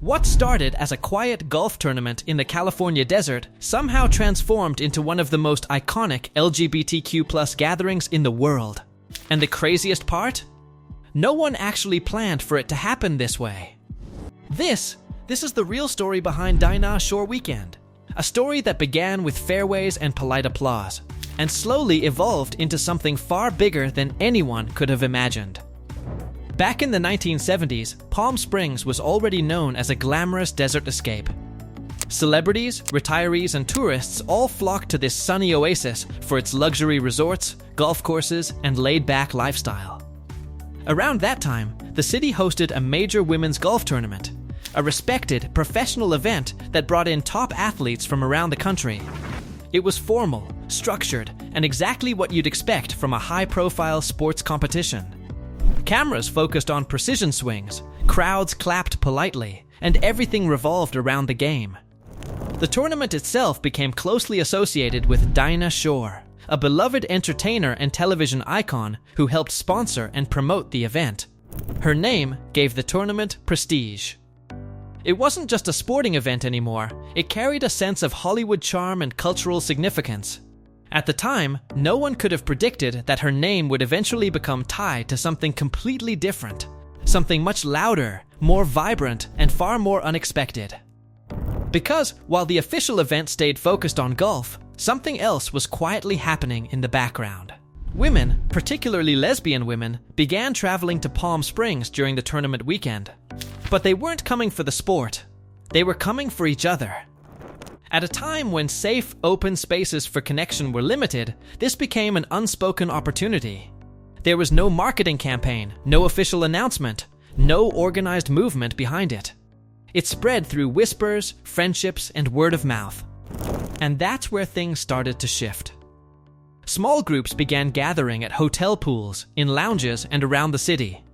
What started as a quiet golf tournament in the California desert somehow transformed into one of the most iconic LGBTQ+ gatherings in the world. And the craziest part? No one actually planned for it to happen this way. This is the real story behind Dinah Shore Weekend. A story that began with fairways and polite applause, and slowly evolved into something far bigger than anyone could have imagined. Back in the 1970s, Palm Springs was already known as a glamorous desert escape. Celebrities, retirees, and tourists all flocked to this sunny oasis for its luxury resorts, golf courses, and laid-back lifestyle. Around that time, the city hosted a major women's golf tournament, a respected, professional event that brought in top athletes from around the country. It was formal, structured, and exactly what you'd expect from a high-profile sports competition. Cameras focused on precision swings, crowds clapped politely, and everything revolved around the game. The tournament itself became closely associated with Dinah Shore, a beloved entertainer and television icon who helped sponsor and promote the event. Her name gave the tournament prestige. It wasn't just a sporting event anymore, it carried a sense of Hollywood charm and cultural significance. At the time, no one could have predicted that her name would eventually become tied to something completely different, something much louder, more vibrant, and far more unexpected. Because while the official event stayed focused on golf, something else was quietly happening in the background. Women, particularly lesbian women, began traveling to Palm Springs during the tournament weekend. But they weren't coming for the sport. They were coming for each other. At a time when safe, open spaces for connection were limited, this became an unspoken opportunity. There was no marketing campaign, no official announcement, no organized movement behind it. It spread through whispers, friendships, and word of mouth. And that's where things started to shift. Small groups began gathering at hotel pools, in lounges, and around the city.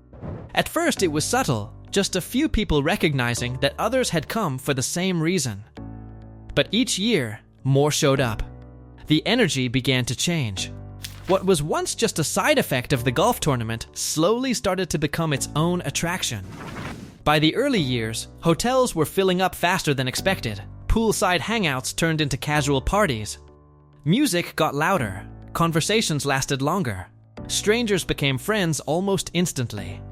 At first, it was subtle, just a few people recognizing that others had come for the same reason. But each year, more showed up. The energy began to change. What was once just a side effect of the golf tournament slowly started to become its own attraction. By the early years, hotels were filling up faster than expected. Poolside hangouts turned into casual parties. Music got louder. Conversations lasted longer. Strangers became friends almost instantly.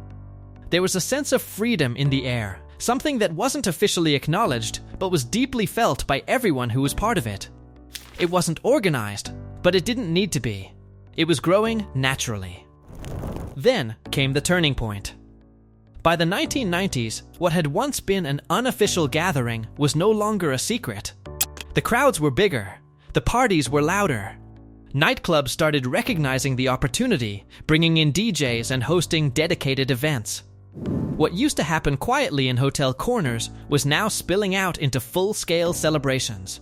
There was a sense of freedom in the air, something that wasn't officially acknowledged, but was deeply felt by everyone who was part of it. It wasn't organized, but it didn't need to be. It was growing naturally. Then came the turning point. By the 1990s, what had once been an unofficial gathering was no longer a secret. The crowds were bigger. The parties were louder. Nightclubs started recognizing the opportunity, bringing in DJs and hosting dedicated events. What used to happen quietly in hotel corners was now spilling out into full-scale celebrations.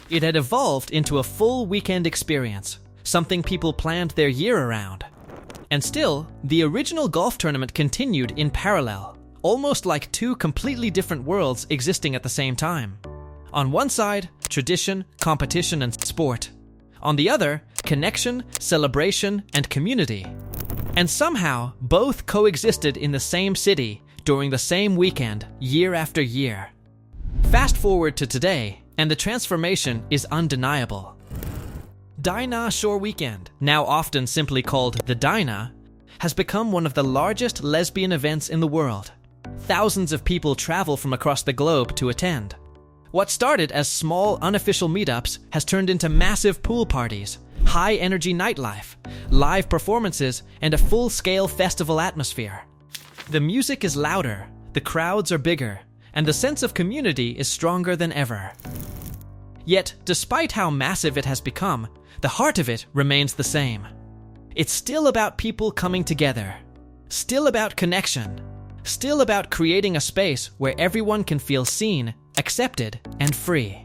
It had evolved into a full weekend experience, something people planned their year around. And still, the original golf tournament continued in parallel, almost like two completely different worlds existing at the same time. On one side, tradition, competition, and sport. On the other, connection, celebration, and community. And somehow, both coexisted in the same city during the same weekend, year after year. Fast forward to today, and the transformation is undeniable. Dinah Shore Weekend, now often simply called the Dinah, has become one of the largest lesbian events in the world. Thousands of people travel from across the globe to attend. What started as small, unofficial meetups has turned into massive pool parties, high-energy nightlife, live performances, and a full-scale festival atmosphere. The music is louder, the crowds are bigger, and the sense of community is stronger than ever. Yet, despite how massive it has become, the heart of it remains the same. It's still about people coming together, still about connection, still about creating a space where everyone can feel seen, accepted, and free.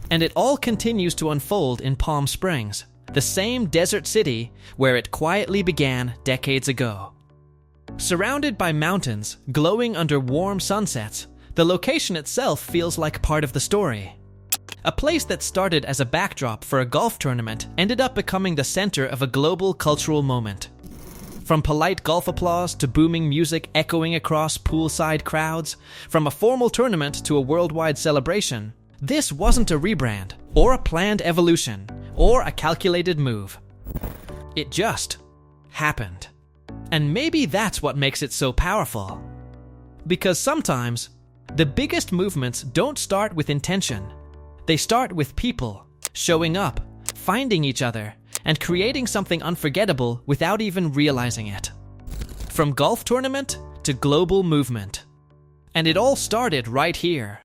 And it all continues to unfold in Palm Springs, the same desert city where it quietly began decades ago. Surrounded by mountains, glowing under warm sunsets, the location itself feels like part of the story. A place that started as a backdrop for a golf tournament ended up becoming the center of a global cultural moment. From polite golf applause to booming music echoing across poolside crowds, from a formal tournament to a worldwide celebration, this wasn't a rebrand, or a planned evolution, or a calculated move. It just happened. And maybe that's what makes it so powerful. Because sometimes, the biggest movements don't start with intention. They start with people showing up, finding each other, and creating something unforgettable without even realizing it. From golf tournament to global movement. And it all started right here,